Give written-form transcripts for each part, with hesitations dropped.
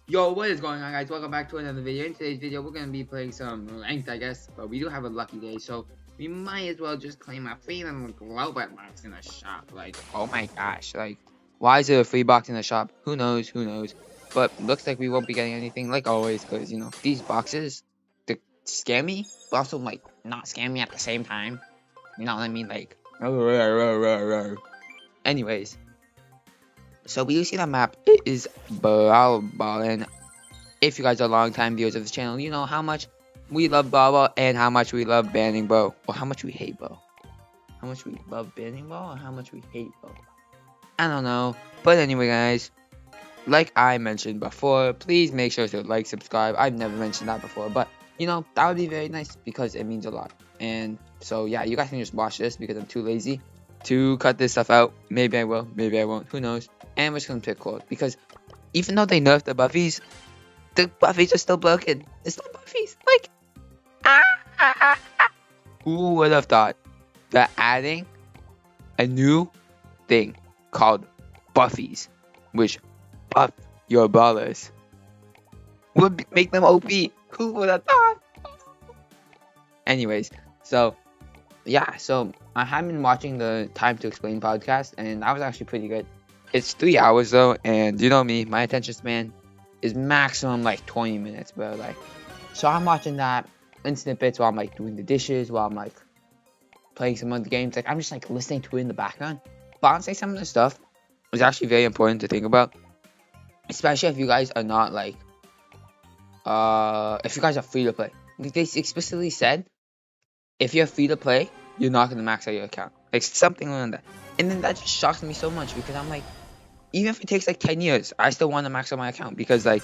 Yo, what is going on, guys? Welcome back to another video. In today's video, we're going to be playing some ranked, I guess, but we do have a lucky day, so we might as well just claim our freedom global box in the shop. Like, oh my gosh, like, why is it a free box in the shop? Who knows, who knows? But looks like we won't be getting anything, like always, because, you know, these boxes, they're scammy, but also, like, not scammy at the same time. You know what I mean? Like, anyways, so we see the map, it is brawl, and if you guys are long-time viewers of this channel, you know how much we love brawl and how much we love banning bow, or how much we hate bow. How much we love banning bow, or how much we hate bow. I don't know. But anyway, guys, like I mentioned before, please make sure to like, subscribe. I've never mentioned that before, but you know, that would be very nice because it means a lot. And so yeah, you guys can just watch this because I'm too lazy to cut this stuff out. Maybe I will, maybe I won't, who knows. And we're just gonna pick quote because even though they nerfed the buffies are still broken. It's not buffies. Like, who would have thought that adding a new thing called buffies, which buff your brawlers, would make them OP? Who would have thought? Anyways, so yeah, so I have been watching the Time to Explain podcast, and that was actually pretty good. It's 3 hours though, and you know me, my attention span is maximum like 20 minutes, bro. Like, so I'm watching that in snippets while I'm like doing the dishes, while I'm like playing some other games. Like, I'm just like listening to it in the background. But honestly, some of the stuff is actually very important to think about, especially if you guys are not like, if you guys are free to play. They explicitly said if you're free to play, you're not gonna max out your account, like something like that. And then that just shocks me so much because I'm like, even if it takes like 10 years, I still want to max out my account because like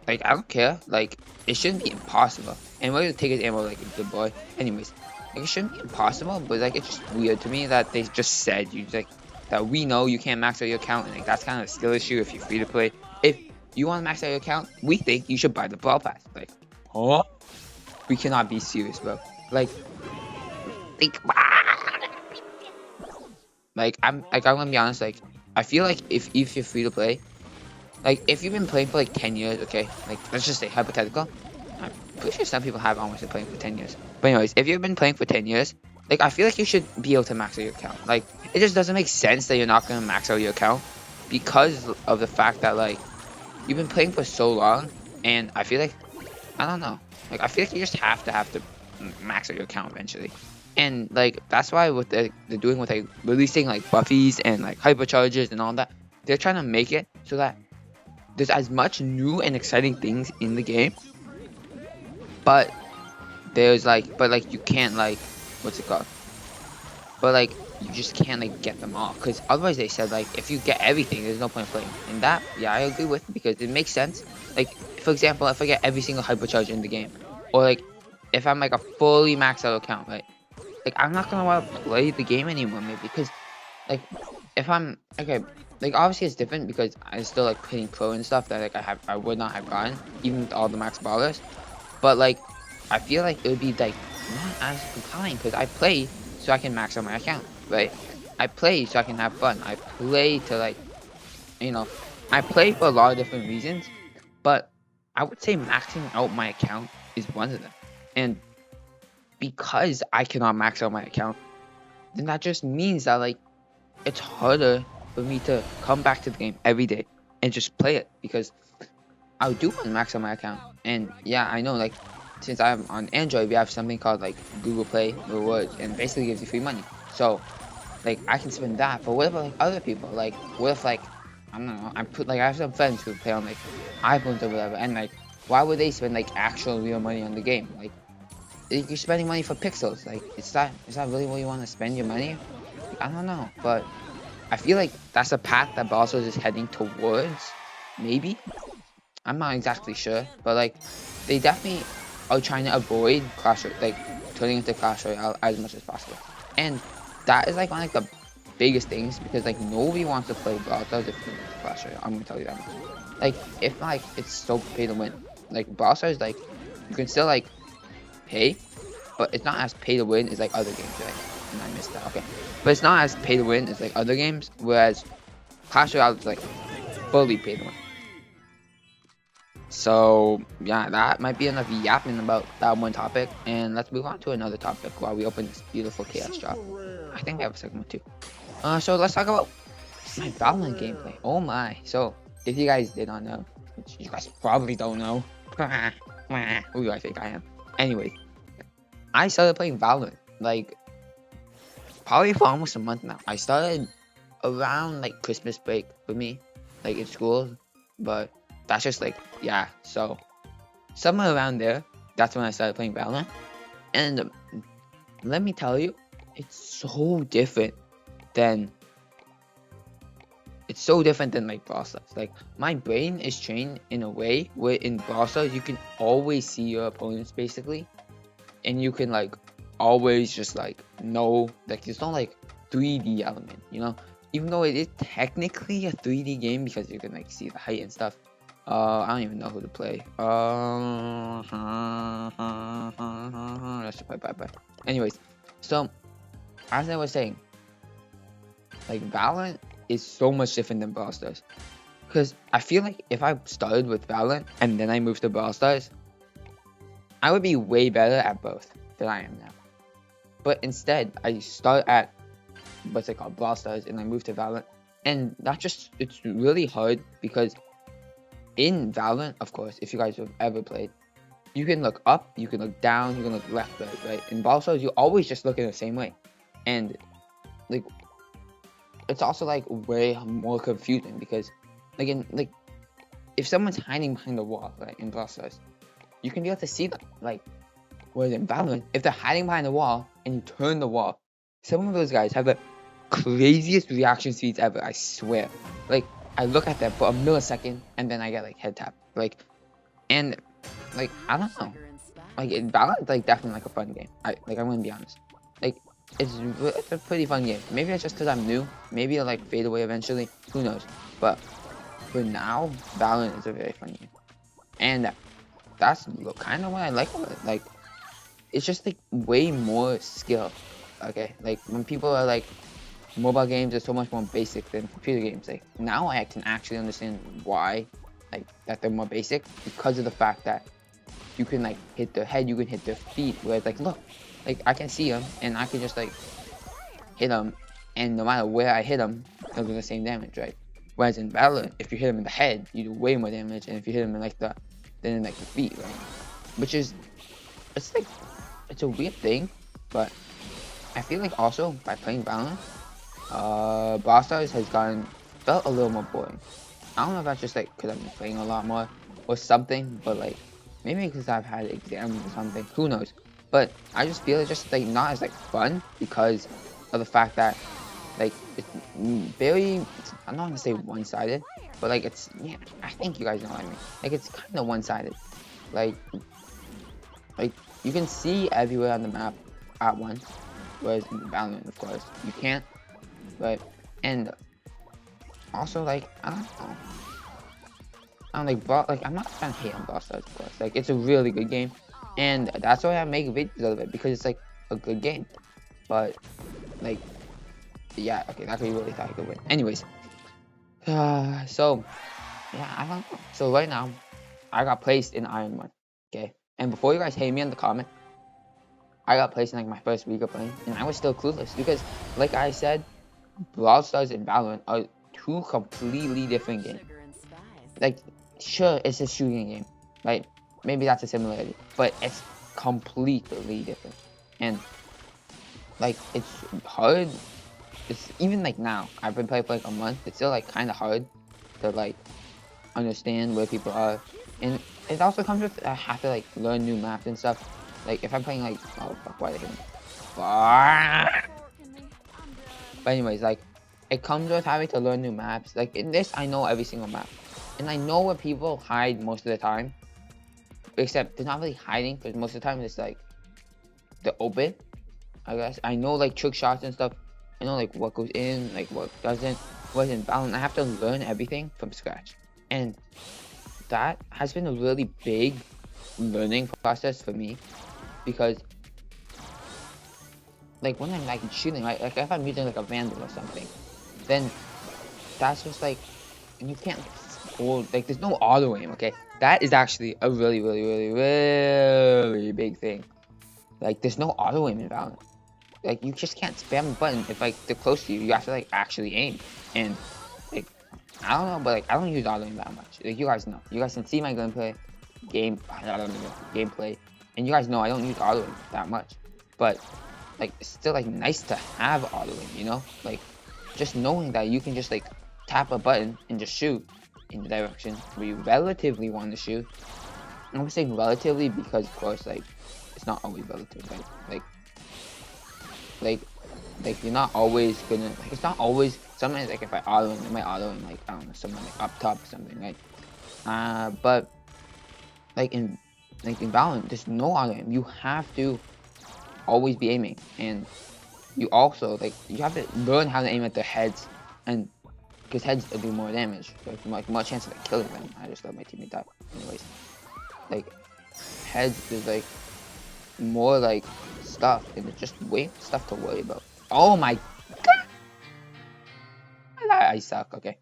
I don't care. Like, it shouldn't be impossible. And we're gonna take his ammo like a good boy. Anyways, like, it shouldn't be impossible, but like it's just weird to me that they just said you like that we know you can't max out your account, and like that's kind of a skill issue if you're free to play. If you want to max out your account, we think you should buy the brawl pass. Like, huh? We cannot be serious, bro. Like, I'm gonna be honest. Like, I feel like if you're free to play, like, if you've been playing for like 10 years, okay, like, let's just say hypothetical. I'm pretty sure some people have almost been playing for 10 years. But anyways, if you've been playing for 10 years, like, I feel like you should be able to max out your account. Like, it just doesn't make sense that you're not going to max out your account because of the fact that, like, you've been playing for so long, and I feel like, I don't know. Like, I feel like you just have to max out your account eventually. And, like, that's why what they're doing with, like, releasing, like, buffies and, like, hypercharges and all that, they're trying to make it so that there's as much new and exciting things in the game, but there's like, you can't, like, what's it called? But like, you just can't like get them all, because otherwise they said like if you get everything, there's no point playing. And that, yeah, I agree with, because it makes sense. Like, for example, if I get every single hypercharge in the game, or like if I'm like a fully maxed out account, right? Like, I'm not gonna want to play the game anymore, maybe, because like if I'm okay, like obviously it's different because I still like hitting pro and stuff that like I would not have gotten even with all the max ballers. But like, I feel like it would be like not as compelling because I play so I can max out my account, right? I play so I can have fun. I play to, like, you know, I play for a lot of different reasons, but I would say maxing out my account is one of them. And because I cannot max out my account, then that just means that like it's harder for me to come back to the game every day and just play it, because I do want to max out my account. And yeah, I know, like, since I'm on Android, we have something called like Google Play Rewards, and basically gives you free money. So like I can spend that. But what about like other people? Like, what if like, I don't know, I have some friends who play on like iPhones or whatever, and like, why would they spend like actual real money on the game? Like, you're spending money for pixels. Like, is that really what you want to spend your money? Like, I don't know, but I feel like that's a path that Barca is heading towards. Maybe, I'm not exactly sure, but like, they definitely are trying to avoid like turning into Clash Royale as much as possible. And that is like one of like, the biggest things, because like nobody wants to play Brawl Stars if you Clash Royale. I'm gonna tell you that much. Like, if like it's so pay to win, like Brawl Stars, like you can still like pay, but it's not as pay to win as like other games, right? And I missed that. Okay, but it's not as pay to win as like other games, whereas Clash Royale is like fully pay to win. So yeah, that might be enough yapping about that one topic, and let's move on to another topic while we open this beautiful chaos drop. I think we have a second one too. So let's talk about my Valorant gameplay. Oh my! So if you guys did not know, which you guys probably don't know, who do I think I am? Anyways, I started playing Valorant like probably for almost a month now. I started around like Christmas break for me, like in school, but that's just like yeah. So somewhere around there, that's when I started playing Valorant, and let me tell you, it's so different than like Brawl Stars. Like my brain is trained in a way where in Brawl Stars you can always see your opponents basically, and you can like always just like know like there's no like 3D element, you know. Even though it is technically a 3D game because you can like see the height and stuff. I don't even know who to play. Let's just play bye. Anyways, so as I was saying, like Valorant is so much different than Brawl Stars. Because I feel like if I started with Valorant and then I moved to Brawl Stars, I would be way better at both than I am now. But instead, I start at what's it called, Brawl Stars, and I move to Valorant. And it's really hard because in Valorant, of course, if you guys have ever played, you can look up, you can look down, you can look left, right? In Brawl Stars, you always just look in the same way. And like it's also like way more confusing because like if someone's hiding behind the wall, right, in Brawl Stars, you can be able to see them. Like whereas in Valorant, if they're hiding behind the wall and you turn the wall, some of those guys have the craziest reaction speeds ever, I swear. Like I look at them for a millisecond and then I get like head tap. Like and like I don't know. Like Valorant like definitely like a fun game. I'm gonna be honest. Like it's a pretty fun game. Maybe it's just because I'm new. Maybe it'll like fade away eventually. Who knows? But for now, Valorant is a very fun game. And that's kind of what I like about it. Like it's just like way more skill. Okay, like when people are like mobile games are so much more basic than computer games. Like now I can actually understand why like that they're more basic because of the fact that you can like hit their head, you can hit their feet, where it's like look, like I can see them and I can just like hit them, and no matter where I hit them, they'll do the same damage, right? Whereas in Valorant, if you hit them in the head, you do way more damage, and if you hit them in like the feet, right? Which is it's a weird thing, but I feel like also by playing Valorant, Brawl Stars has felt a little more boring. I don't know if that's just like because I've been playing a lot more or something, but like maybe because I've had exams or something. Who knows? But I just feel it's just like not as like fun because of the fact that like it's very. I'm not gonna say one-sided, but like it's yeah. I think you guys know what I mean. Like it's kind of one-sided. Like you can see everywhere on the map at once, whereas in Valorant, of course, you can't. But and also like I don't know. I'm I'm not trying to hate on Brawl Stars, of course. Like it's a really good game, and that's why I make videos of it because it's like a good game. But like, yeah, okay, that's what you really thought I could win. Anyways, so yeah, I don't know. So right now, I got placed in Iron 1. Okay, and before you guys hate me in the comment, I got placed in like my first week of playing, and I was still clueless because, like I said, Brawl Stars and Valorant are two completely different games. Like, sure, it's a shooting game, right? Maybe that's a similarity, but it's completely different. And like, it's hard. It's even like now, I've been playing for like a month. It's still like kind of hard to like understand where people are, and it also comes with I have to like learn new maps and stuff. Like if I'm playing like oh fuck, why are they hitting me? But anyways, like it comes with having to learn new maps. Like in this, I know every single map. And I know where people hide most of the time. Except they're not really hiding because most of the time it's like they're open, I guess. I know like trick shots and stuff. I know like what goes in, like what doesn't, what's in balance. I have to learn everything from scratch. And that has been a really big learning process for me. Because like when I'm like shooting, like if I'm using like a vandal or something, then that's just like, and you can't hold, like, there's no auto aim, okay? That is actually a really, really, really, really big thing. Like, there's no auto aim in Valorant. Like, you just can't spam a button if, like, they're close to you. You have to, like, actually aim. And, like, I don't know, but, like, I don't use auto aim that much. Like, you guys know. You guys can see my gameplay, and you guys know I don't use auto aim that much. But, like, it's still, like, nice to have auto aim, you know? Like, just knowing that you can just, like, tap a button and just shoot in the direction where you relatively want to shoot. I'm saying relatively because, of course, like, it's not always relative, right? Like you're not always gonna, like, it's not always, sometimes, like, if I auto aim, it might auto aim, like, I don't know, someone, like, up top or something, right? But, like, in Valorant, there's no auto aim. You have to always be aiming, and you also, like, you have to learn how to aim at the heads, and because heads do more damage, so it's, like, more chance of, like, killing them. I just let my teammate die. Anyways, like, heads, there's, like, more, like, stuff, and it's just way stuff to worry about. Oh my god! I suck, okay.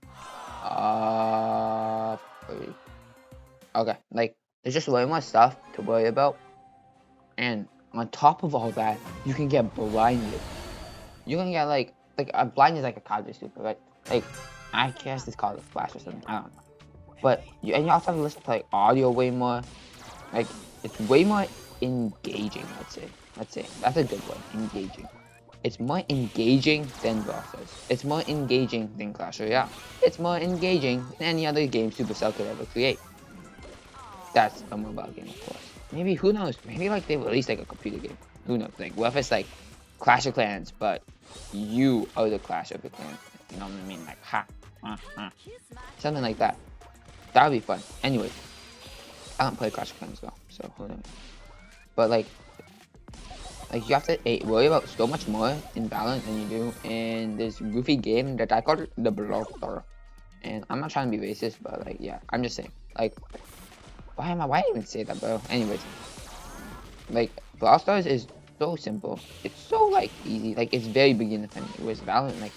Okay, like, there's just way more stuff to worry about, and on top of all that, you can get blinded. You can get, like blind is like a card super, right? Like, I guess it's called a flash or something, I don't know. But, you also have to listen to, like, audio way more. Like, it's way more engaging, let's say. That's a good word, engaging. It's more engaging than Brawl Stars. It's more engaging than Clash Royale. It's more engaging than any other game Supercell could ever create. That's a mobile game, of course. Maybe, who knows? Maybe, like, they released, like, a computer game. Who knows? Like, what if it's, like, Clash of Clans, but you are the Clash of the Clans. You know what I mean? Like, something like that. That would be fun. Anyways, I don't play Clash of Clans though, so who knows? But, like, you have to worry about so much more in Valorant than you do in this goofy game that I call the brawl. And I'm not trying to be racist, but, like, yeah, I'm just saying. Like, why did I even say that, bro? Anyways, like, Brawl Stars is so simple. It's so, like, easy. Like, it's very beginner friendly. Whereas Valorant, like,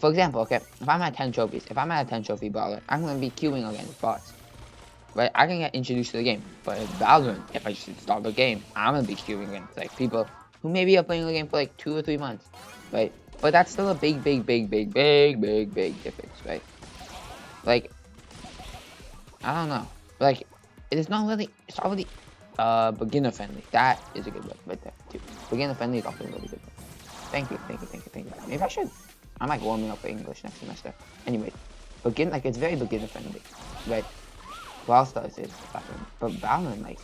for example, okay, if I'm at 10 trophies, if I'm at a 10 trophy brawler, I'm gonna be queuing against bots. Right? I can get introduced to the game. But in Valorant, if I just install the game, I'm gonna be queuing against, like, people who maybe are playing the game for, like, 2 or 3 months. Right? But that's still a big difference, right? Like, I don't know. Like, it's not really beginner friendly. That is a good word right there too. Beginner friendly is also a really good word. Thank you. Maybe I might warm up for English next semester. Anyway, it's very beginner friendly, right? Brawl Stars is, but Valorant, like,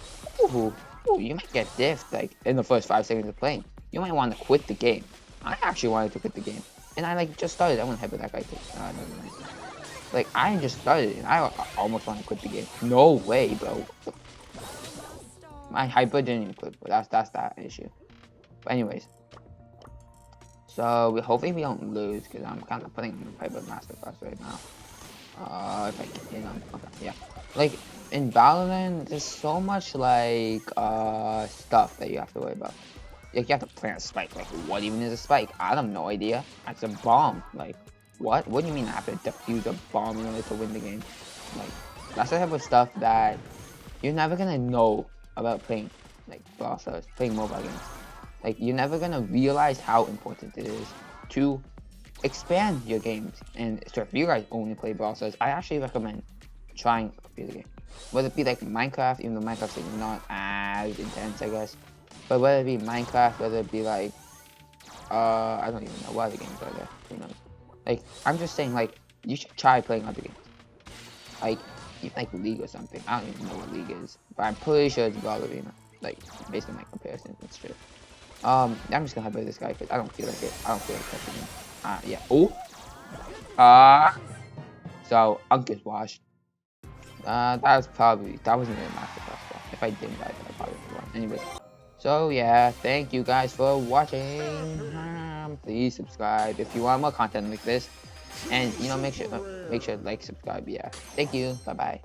you might get diffed, like, in the first 5 seconds of playing. You might want to quit the game. I actually wanted to quit the game, and I, like, just started. I want to hyper that guy too. Like, I just started, and I almost want to quit the game. No way, bro. My hyper didn't even quit, but that's that issue. But anyways, so hopefully we don't lose, because I'm kind of putting in hyper masterclass right now. If I can, you know, okay, yeah. Like, in Valorant, there's so much, like, stuff that you have to worry about. Like, you have to plant a spike. Like, what even is a spike? I have no idea. That's a bomb. Like, what? What do you mean I have to defuse a bomb in order to win the game? Like, that's the type of stuff that you're never gonna know about playing, like, Brawl Stars, playing mobile games. Like, you're never gonna realize how important it is to expand your games. And so if you guys only play Brawl Stars, I actually recommend trying a computer game. Whether it be like Minecraft, even though Minecraft's like not as intense, I guess. But whether it be Minecraft, whether it be like, I don't even know what other games are there. Who knows? Like, I'm just saying, like, you should try playing other games. Like, even like League or something. I don't even know what League is, but I'm pretty sure it's Valorant. Like, based on my comparisons, it's true. I'm just gonna hyper this guy because I don't feel like it. I don't feel like touching him. Yeah. Oh. So Unk is washed. That wasn't really a masterclass. If I didn't die, I probably would have won. Anyways. So yeah, thank you guys for watching. Please subscribe if you want more content like this, and, you know, make sure to like, subscribe. Yeah. Thank you. Bye bye.